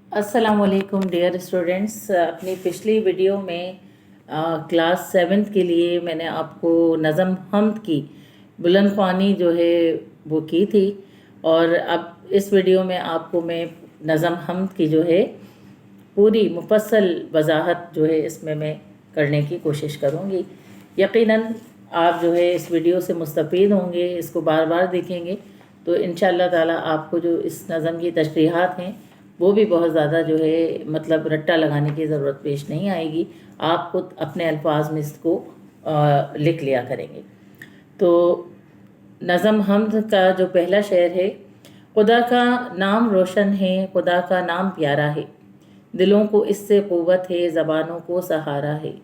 अस्सलाम वालेकुम dear students. अपनी पिछली वीडियो में क्लास 7th के लिए मैंने आपको नज़म हम्द की बुलंद ख्वानी जो है वो की थी, और अब इस वीडियो में आपको मैं नज़म हम्द की जो है पूरी मुफस्सल वजाहत जो है इसमें मैं करने की कोशिश करूँगी। यकीनन आप जो है इस वीडियो से मुस्तफ़ीद होंगे, इसको बार बार देखेंगे तो इंशाअल्लाह ताला आपको जो इस नज़म की तशरीहात हैं वो भी बहुत ज़्यादा जो है मतलब रट्टा लगाने की ज़रूरत पेश नहीं आएगी। आप खुद अपने अल्फाज में इसको लिख लिया करेंगे। तो नज़म हम्द का जो पहला शेर है, खुदा का नाम रोशन है, खुदा का नाम प्यारा है, दिलों को इससे क़ुव्वत है, ज़बानों को सहारा है।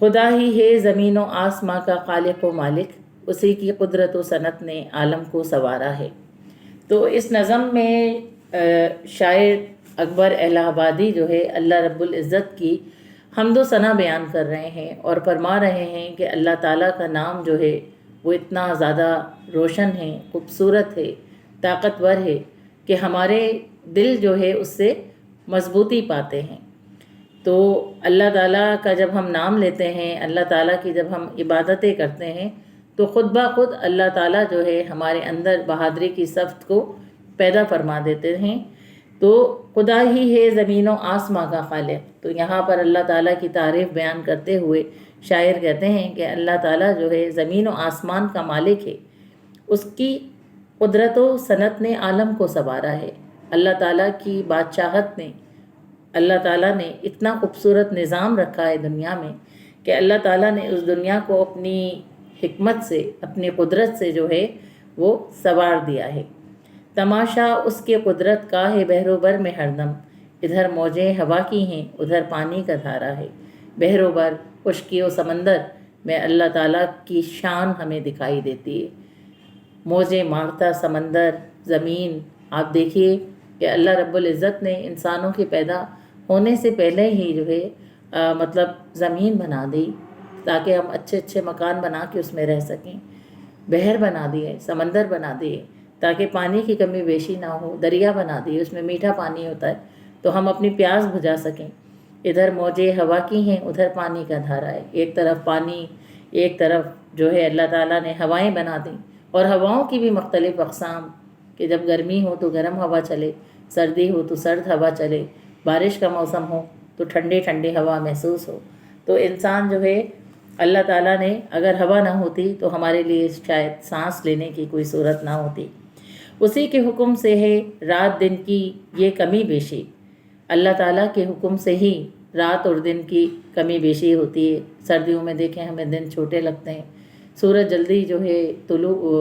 खुदा ही है ज़मीन व आसमां का खालिक व मालिक, उसी की कुदरत व सनत ने आलम को संवारा है। तो इस नज़म में शायर अकबर इलाहाबादी जो है अल्लाह रब्बुल इज़्ज़त की हम्दो सना बयान कर रहे हैं और फरमा रहे हैं कि अल्लाह ताला का नाम जो है वो इतना ज़्यादा रोशन है, खूबसूरत है, ताकतवर है कि हमारे दिल जो है उससे मजबूती पाते हैं। तो अल्लाह ताला का जब हम नाम लेते हैं, अल्लाह ताला की जब हम इबादतें करते हैं तो ख़ुद ब खुद अल्लाह ताला जो है हमारे अंदर बहादुरी की सफ़्त को पैदा फरमा देते हैं। तो खुदा ही है ज़मीन व आसमां का खालिक। तो यहाँ पर अल्लाह ताला की तारीफ़ बयान करते हुए शायर कहते हैं कि अल्लाह ताला जो है ज़मीन व आसमान का मालिक है, उसकी कुदरत व सनत ने आलम को संवारा है। अल्लाह ताला की बादशाहत ने, अल्लाह ताला ने इतना खूबसूरत निज़ाम रखा है दुनिया में कि अल्लाह ताला ने उस दुनिया को अपनी हिकमत से, अपनी कुदरत से जो है वो संवार दिया है। तमाशा उसके कुदरत का है बहरोबर में हरदम, इधर मौजें हवा की हैं, उधर पानी का धारा है। बहरोबर खुश्की व समंदर में अल्लाह ताला की शान हमें दिखाई देती है। मौजें मारता समंदर, ज़मीन, आप देखिए कि अल्लाह रब्बुल इज़्ज़त ने इंसानों के पैदा होने से पहले ही जो है मतलब ज़मीन बना दी ताकि हम अच्छे अच्छे मकान बना के उसमें रह सकें। बहर बना दिए, समंदर बना दिए ताकि पानी की कमी बेशी ना हो। दरिया बना दिए, उसमें मीठा पानी होता है तो हम अपनी प्यास बुझा सकें। इधर मौजें हवा की हैं, उधर पानी का धारा है। एक तरफ पानी, एक तरफ जो है अल्लाह ताला ने हवाएं बना दी, और हवाओं की भी मुख्तलिफ़ अक़साम कि जब गर्मी हो तो गर्म हवा चले, सर्दी हो तो सर्द हवा चले, बारिश का मौसम हो तो ठंडी ठंडी हवा महसूस हो। तो इंसान जो है अल्लाह ताला ने, अगर हवा ना होती तो हमारे लिए शायद सांस लेने की कोई सूरत ना होती। उसी के हुक्म से है रात दिन की ये कमी बेशी, अल्लाह ताला के हुक्म से ही रात और दिन की कमी बेशी होती है। सर्दियों में देखें हमें दिन छोटे लगते हैं, सूरज जल्दी जो है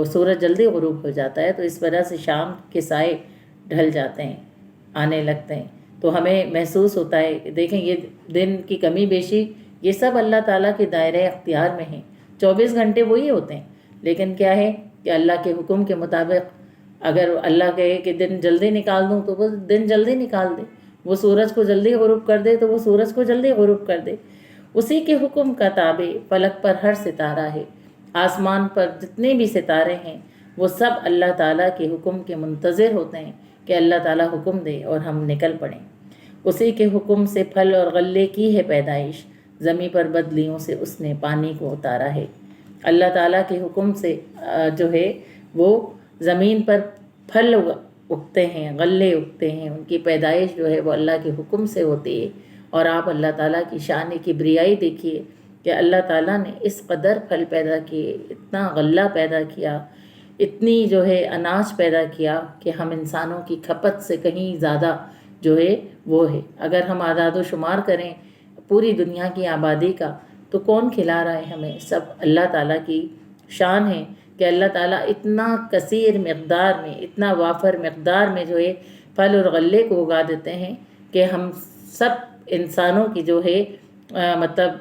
सूरज जल्दी ग़ुरूब हो जाता है, तो इस वजह से शाम के साए ढल जाते हैं, आने लगते हैं, तो हमें महसूस होता है। देखें ये दिन की कमी बेशी ये सब अल्लाह ताला के दायरे अख्तियार में है। 24 घंटे वही होते हैं, लेकिन क्या है कि अल्लाह के हुक्म के मुताबिक अगर अल्लाह कहे कि दिन जल्दी निकाल दूँ तो वो दिन जल्दी निकाल दे, वो सूरज को जल्दी ग़ुरूब कर दे तो वो सूरज को जल्दी ग़ुरूब कर दे। उसी के हुक्म का ताबे फलक पर हर सितारा है। आसमान पर जितने भी सितारे हैं वो सब अल्लाह ताला के हुक्म के मुंतज़िर होते हैं कि अल्लाह ताला हुक्म दे और हम निकल पड़ें। उसी के हुक्म से फल और गल्ले की है पैदाइश, ज़मीं पर बदलियों से उसने पानी को उतारा है। अल्लाह ताला के हुक्म से जो है वो ज़मीन पर फल उगते हैं, गल्ले उगते हैं, उनकी पैदाइश जो है वो अल्लाह के हुक्म से होती है। और आप अल्लाह ताला की शान किब्रियाई देखिए कि अल्लाह ताला ने इस कदर फल पैदा किए, इतना गल्ला पैदा किया, इतनी जो है अनाज पैदा किया कि हम इंसानों की खपत से कहीं ज़्यादा जो है वो है। अगर हम आदाद शुमार करें पूरी दुनिया की आबादी का तो कौन खिला रहा है हमें? सब अल्लाह ताला की शान है कि अल्लाह ताला इतना कसीर मकदार में, इतना वाफर मकदार में जो है फल और गल्ले को उगा देते हैं कि हम सब इंसानों की जो है मतलब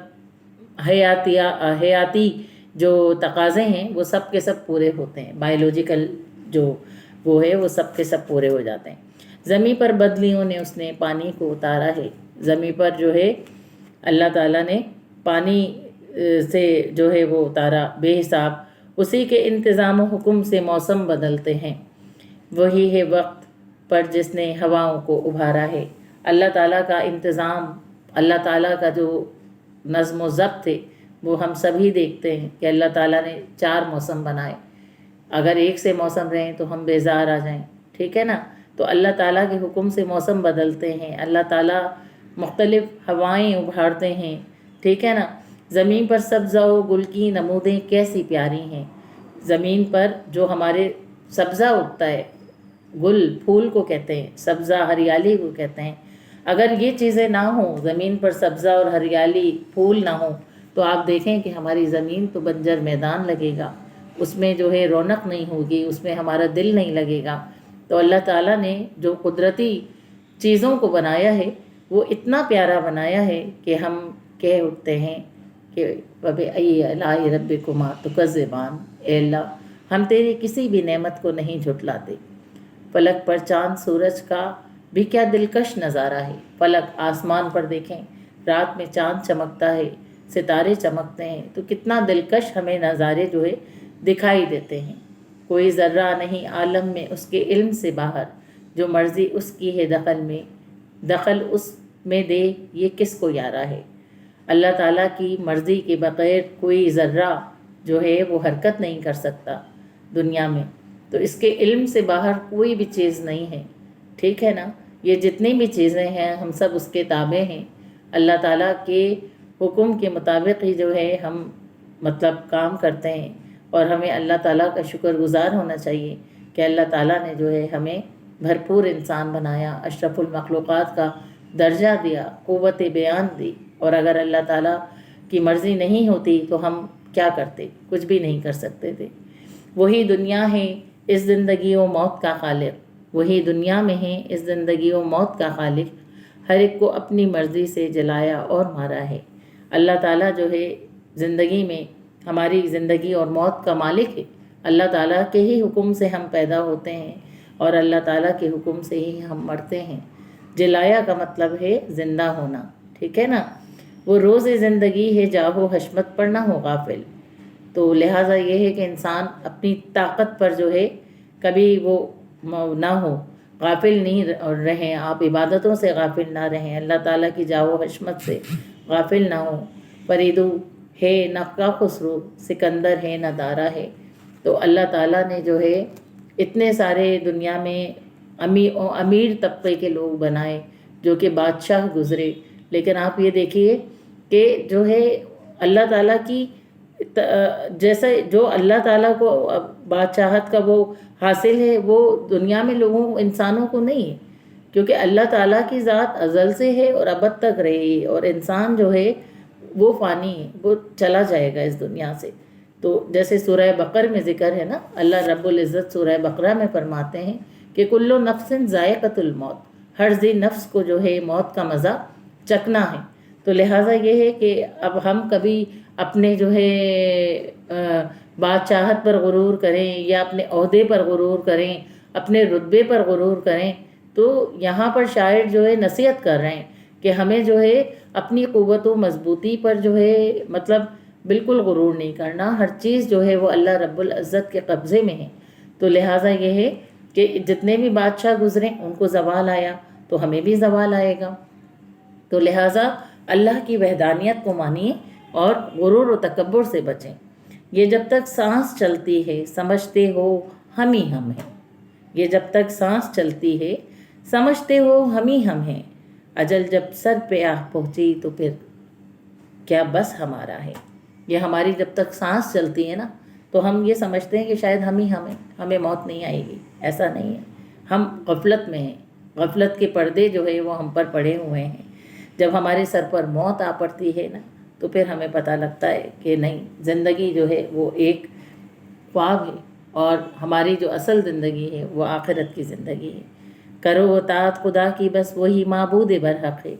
हयाती जो तकाज़े हैं वो सब के सब पूरे होते हैं। बायोलॉजिकल जो वो है वो सब के सब पूरे हो जाते हैं। ज़मीं पर बदलियों ने उसने पानी को उतारा है। ज़मीं पर जो है अल्लाह ताला ने पानी से जो है वो उतारा बेहिसाब। उसी के इंतज़ाम हुक्म से मौसम बदलते हैं। वही है वक्त पर जिसने हवाओं को उभारा है। अल्लाह ताला का इंतज़ाम, अल्लाह ताला का जो नज़्म व ज़ब्त है वो हम सभी देखते हैं कि अल्लाह ताला ने 4 मौसम बनाए। अगर एक से मौसम रहें तो हम बेजार आ जाएं, ठीक है ना। तो अल्लाह ताला के हुक्म से मौसम बदलते हैं, अल्लाह ताला मुख्तलिफ़ हवाएं उभारते हैं, ठीक है ना। ज़मीन पर सब्ज़ा व गुल की नमूदें कैसी प्यारी हैं। ज़मीन पर जो हमारे सब्ज़ा उगता है, गुल फूल को कहते हैं, सब्ज़ा हरियाली को कहते हैं। अगर ये चीज़ें ना हों, ज़मीन पर सब्ज़ा और हरियाली फूल ना हो, तो आप देखें कि हमारी ज़मीन तो बंजर मैदान लगेगा, उसमें जो है रौनक नहीं होगी, उसमें हमारा दिल नहीं लगेगा। तो अल्लाह ताला ने जो कुदरती चीज़ों को बनाया है वो इतना प्यारा बनाया है कि हम कह उठते हैं कि वबे अल्लाह रब्बिकुमा तुकज़्ज़िबान, ए अल्लाह हम तेरी किसी भी नेमत को नहीं झुटलाते। फलक पर चाँद सूरज का भी क्या दिलकश नज़ारा है। फलक आसमान पर देखें, रात में चाँद चमकता है, सितारे चमकते हैं, तो कितना दिलकश हमें नज़ारे जो है दिखाई देते हैं। कोई ज़र्रा नहीं आलम में उसके इल्म से बाहर, जो मर्ज़ी उसकी है दखल उस में दे ये किसको यारा है। अल्लाह ताला की मर्ज़ी के बग़ैर कोई ज़र्रा जो है वो हरकत नहीं कर सकता दुनिया में। तो इसके इल्म से बाहर कोई भी चीज़ नहीं है, ठीक है ना। ये जितनी भी चीज़ें हैं हम सब उसके ताबे हैं। अल्लाह ताला के हुक्म के मुताबिक ही जो है हम मतलब काम करते हैं, और हमें अल्लाह ताला का शुक्रगुज़ार होना चाहिए कि अल्लाह ताला ने जो है हमें भरपूर इंसान बनाया, अशरफुल मखलूक़ात का दर्जा दिया, क़ुव्वत बयान दी। और अगर अल्लाह ताला की मर्ज़ी नहीं होती तो हम क्या करते, कुछ भी नहीं कर सकते थे। वही दुनिया है इस ज़िंदगी व मौत का खालिक, वही दुनिया में है इस ज़िंदगी व मौत का खालिक, हर एक को अपनी मर्ज़ी से जलाया और मारा है। अल्लाह ताला जो है ज़िंदगी में हमारी ज़िंदगी और मौत का मालिक है। अल्लाह ताला के ही हुक्म से हम पैदा होते हैं और अल्लाह ताला के हुक्म से ही हम मरते हैं। जलाया का मतलब है ज़िंदा होना, ठीक है ना। वो रोज़ ज़िंदगी है जाहो हशमत पर ना हो गाफिल। तो लिहाजा ये है कि इंसान अपनी ताकत पर जो है कभी वो ना हो, गाफिल नहीं रहें, आप इबादतों से गाफिल ना रहें, अल्लाह ताला की जाओ हशमत से गाफिल ना हो। फरीदू है न का खुसरू, सिकंदर है न दारा है। तो अल्लाह ताला ने जो है इतने सारे दुनिया में अमीर तबके के लोग बनाए जो कि बादशाह गुज़रे, लेकिन आप ये देखिए कि जो है अल्लाह ताला की जैसे जो अल्लाह ताला को बादशाहत का वो हासिल है वो दुनिया में लोगों इंसानों को नहीं है, क्योंकि अल्लाह ताला की ज़ात अज़ल से है और अबद तक रही, और इंसान जो है वो फ़ानी है, वो चला जाएगा इस दुनिया से। तो जैसे सूरह बकर में ज़िक्र है ना, अल्लाह रब्बुल इज़्ज़त सूरह बकरा में फरमाते हैं कि कुल्लु नफ्सिन ज़ायक़तुल मौत, हर ज़ी नफ्स को जो है मौत का मज़ा चखना है। तो लिहाजा ये है कि अब हम कभी अपने जो है बादशाहत पर गुरूर करें या अपने ओहदे पर गुरूर करें, अपने रुतबे पर गुरूर करें, तो यहाँ पर शायर जो है नसीहत कर रहे हैं कि हमें जो है अपनी क़ुव्वत व मजबूती पर जो है मतलब बिल्कुल गुरूर नहीं करना। हर चीज़ जो है वो अल्लाह रब्बुल इज़्ज़त के कब्ज़े में है। तो लिहाजा ये है कि जितने भी बादशाह गुज़रे उनको ज़वाल आया तो हमें भी ज़वाल आएगा। तो लिहाजा अल्लाह की वहदानियत को मानिए और गुरूर व तकब्बुर से बचें। ये जब तक सांस चलती है समझते हो हम ही हम हैं, ये जब तक सांस चलती है समझते हो हम ही हम हैं, अजल जब सर पे आ पहुँची तो फिर क्या बस हमारा है। ये हमारी जब तक सांस चलती है ना तो हम ये समझते हैं कि शायद हम ही हम हैं, हमें मौत नहीं आएगी। ऐसा नहीं है, हम गफलत में हैं, गफलत के पर्दे जो है वो हम पर पड़े हुए हैं। जब हमारे सर पर मौत आ पड़ती है ना तो फिर हमें पता लगता है कि नहीं, ज़िंदगी जो है वो एक ख्वाब है और हमारी जो असल ज़िंदगी है वो आखिरत की ज़िंदगी है। करो अतात खुदा की बस वही माबूद बरहक़ है,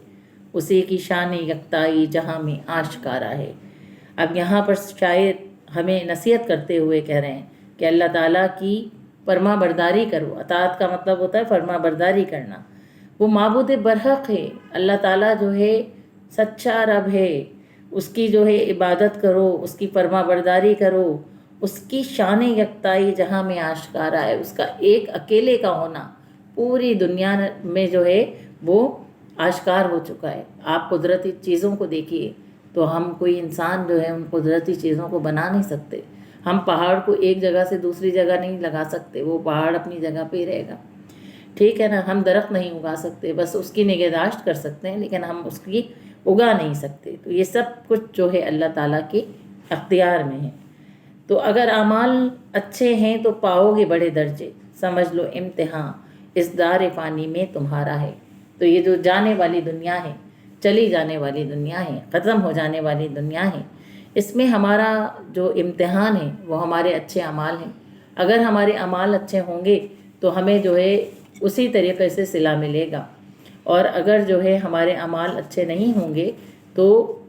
उसी की शान यकताई जहाँ में आश्कारा है। अब यहाँ पर शायद हमें नसीहत करते हुए कह रहे हैं कि अल्लाह ताला की फरमा बरदारी करो। अतात का मतलब होता है फरमा बरदारी करना। वो माबूद बरहक़ है, अल्लाह ताला जो है सच्चा रब है, उसकी जो है इबादत करो, उसकी फरमा बरदारी करो, उसकी शान यकताई जहाँ में आश्कारा है, उसका एक अकेले का होना पूरी दुनिया में जो है वो आश्कार हो चुका है। आप कुदरती चीज़ों को देखिए, तो हम कोई इंसान जो है उन कुदरती चीज़ों को बना नहीं सकते। हम पहाड़ को एक जगह से दूसरी जगह नहीं लगा सकते, वो पहाड़ अपनी जगह पे ही रहेगा, ठीक है ना। हम दरख्त नहीं उगा सकते, बस उसकी निगहदाश्त कर सकते हैं, लेकिन हम उसकी उगा नहीं सकते। तो ये सब कुछ जो है अल्लाह ताला के अख्तियार में है। तो अगर अमाल अच्छे हैं तो पाओगे बड़े दर्जे, समझ लो इम्तिहान इस दार पानी में तुम्हारा है। तो ये जो जाने वाली दुनिया है, चली जाने वाली दुनिया है, ख़त्म हो जाने वाली दुनिया है, इसमें हमारा जो इम्तिहान है वो हमारे अच्छे अमाल हैं। अगर हमारे अमाल अच्छे होंगे तो हमें जो है उसी तरीक़े से सिला मिलेगा, और अगर जो है हमारे अमाल अच्छे नहीं होंगे तो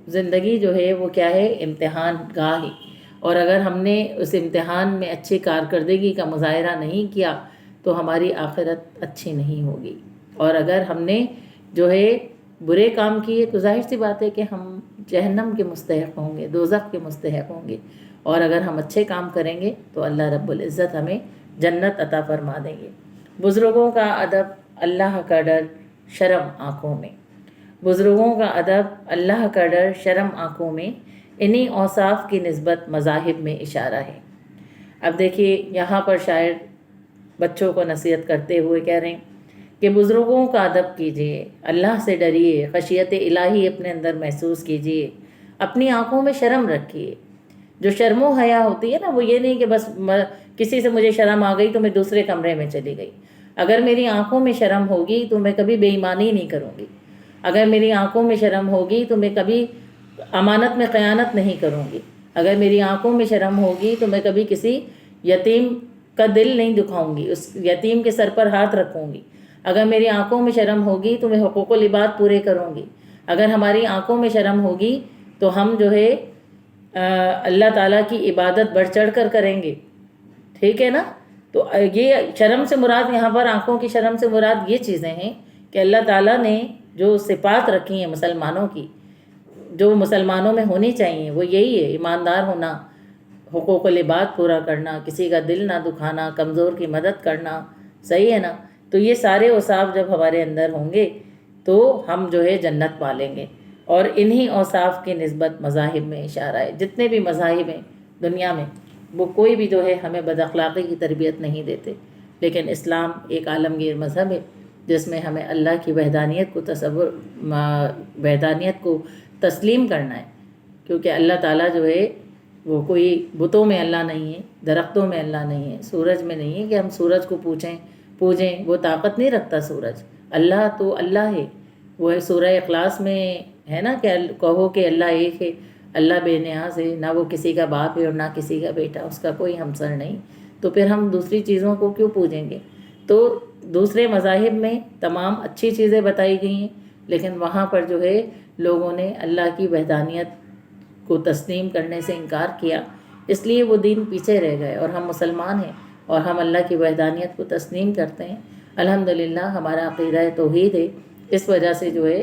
ज़िंदगी जो है वो क्या है, इम्तिहान गाह है। और अगर हमने उस इम्तिहान में अच्छी कारकर्दगी का मुज़ाहरा नहीं किया तो हमारी आखिरत अच्छी नहीं होगी। और अगर हमने जो है बुरे काम किए तो जाहिर सी बात है कि हम जहन्नम के मुस्तहिक़ होंगे, दोज़ख के मुस्तहिक़ होंगे। और अगर हम अच्छे काम करेंगे तो अल्लाह रब्बुल इज़्ज़त हमें जन्नत अता फरमा देंगे। बुज़ुर्गों का अदब, अल्लाह का डर, शर्म आँखों में। बुज़ुर्गों का अदब, अल्लाह का डर, शर्म आँखों में, इन्हीं औसाफ की निस्बत मज़ाहिब में इशारा है। अब देखिए यहाँ पर शायर बच्चों को नसीहत करते हुए कह रहे हैं कि बुज़ुर्गों का अदब कीजिए, अल्लाह से डरिए, खशियत इलाही अपने अंदर महसूस कीजिए, अपनी आँखों में शर्म रखिए। जो शर्म व हया होती है ना, वो ये नहीं कि बस किसी से मुझे शर्म आ गई तो मैं दूसरे कमरे में चली गई। अगर मेरी आँखों में शर्म होगी तो मैं कभी बेईमानी नहीं करूँगी। अगर मेरी आँखों में शर्म होगी तो मैं कभी अमानत में ख़यानत नहीं करूँगी। अगर मेरी आँखों में शर्म होगी तो मैं कभी किसी यतीम का दिल नहीं दुखाऊंगी, उस यतीम के सर पर हाथ रखूँगी। अगर मेरी आँखों में शर्म होगी तो मैं हुकूकुल इबाद पूरे करूँगी। अगर हमारी आँखों में शर्म होगी तो हम जो है अल्लाह ताला की इबादत बढ़ चढ़ कर करेंगे, ठीक है ना। तो ये शर्म से मुराद यहाँ पर, आँखों की शर्म से मुराद ये चीज़ें हैं कि अल्लाह ताला ने जो सिफ़ात रखी हैं मुसलमानों की, जो मुसलमानों में होनी चाहिए, वो यही है, ईमानदार होना, हुकूकुल इबाद पूरा करना, किसी का दिल ना दुखाना, कमज़ोर की मदद करना, सही है ना। तो ये सारे औसाफ जब हमारे अंदर होंगे तो हम जो है जन्नत पालेंगे। और इन्हीं औसाफ की निस्बत मज़ाहिब में इशारा है। जितने भी मज़ाहिब हैं दुनिया में, वो कोई भी जो है हमें बदअखलाक़ी की तरबियत नहीं देते, लेकिन इस्लाम एक आलमगीर मज़हब है जिसमें हमें अल्लाह की वहदानियत को वहदानियत को तस्लीम करना है। क्योंकि अल्लाह ताला जो है वो कोई बुतों में अल्लाह नहीं है, दरख्तों में अल्लाह नहीं है, सूरज में नहीं है कि हम सूरज को पूजें, वो ताकत नहीं रखता सूरज। अल्लाह तो अल्लाह है। वो है सूरह इखलास में है ना कि कहो कि अल्लाह एक है, अल्लाह बेनियाज़ है, ना वो किसी का बाप है और ना किसी का बेटा, उसका कोई हमसर नहीं। तो फिर हम दूसरी चीज़ों को क्यों पूजेंगे। तो दूसरे मज़ाहिब में तमाम अच्छी चीज़ें बताई गई हैं, लेकिन वहाँ पर जो है लोगों ने अल्लाह की वहदानियत को तस्लीम करने से इनकार किया, इसलिए वो दीन पीछे रह गए। और हम मुसलमान हैं और हम अल्लाह की वहदानियत को तस्लीम करते हैं। अल्हम्दुलिल्लाह हमारा अक़ीदा तौहीद है, इस वजह से जो है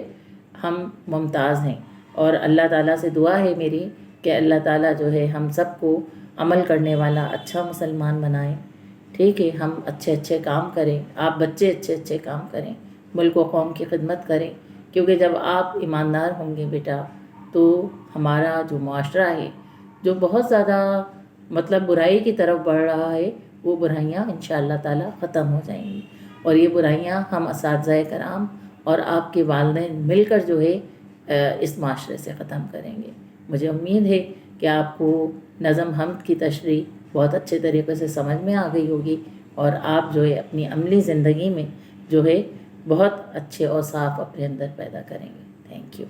हम मुमताज़ हैं। और अल्लाह ताला से दुआ है मेरी कि अल्लाह ताला जो है हम सबको अमल करने वाला अच्छा मुसलमान बनाए, ठीक है। हम अच्छे अच्छे काम करें, आप बच्चे अच्छे अच्छे काम करें, मुल्क व कौम की खिदमत करें, क्योंकि जब आप ईमानदार होंगे बेटा तो हमारा जो मुआशरा है, जो बहुत ज़्यादा मतलब बुराई की तरफ बढ़ रहा है, वो बुराइयाँ इंशाअल्लाह ताला ख़त्म हो जाएंगी। और ये बुराइयाँ हम असातिज़ाए कराम और आपके वालिदैन मिलकर जो है इस माशरे से ख़त्म करेंगे। मुझे उम्मीद है कि आपको नज़म हम्द की तशरीह बहुत अच्छे तरीक़े से समझ में आ गई होगी, और आप जो है अपनी अमली ज़िंदगी में जो है बहुत अच्छे औसाफ अपने अंदर पैदा करेंगे। Thank you.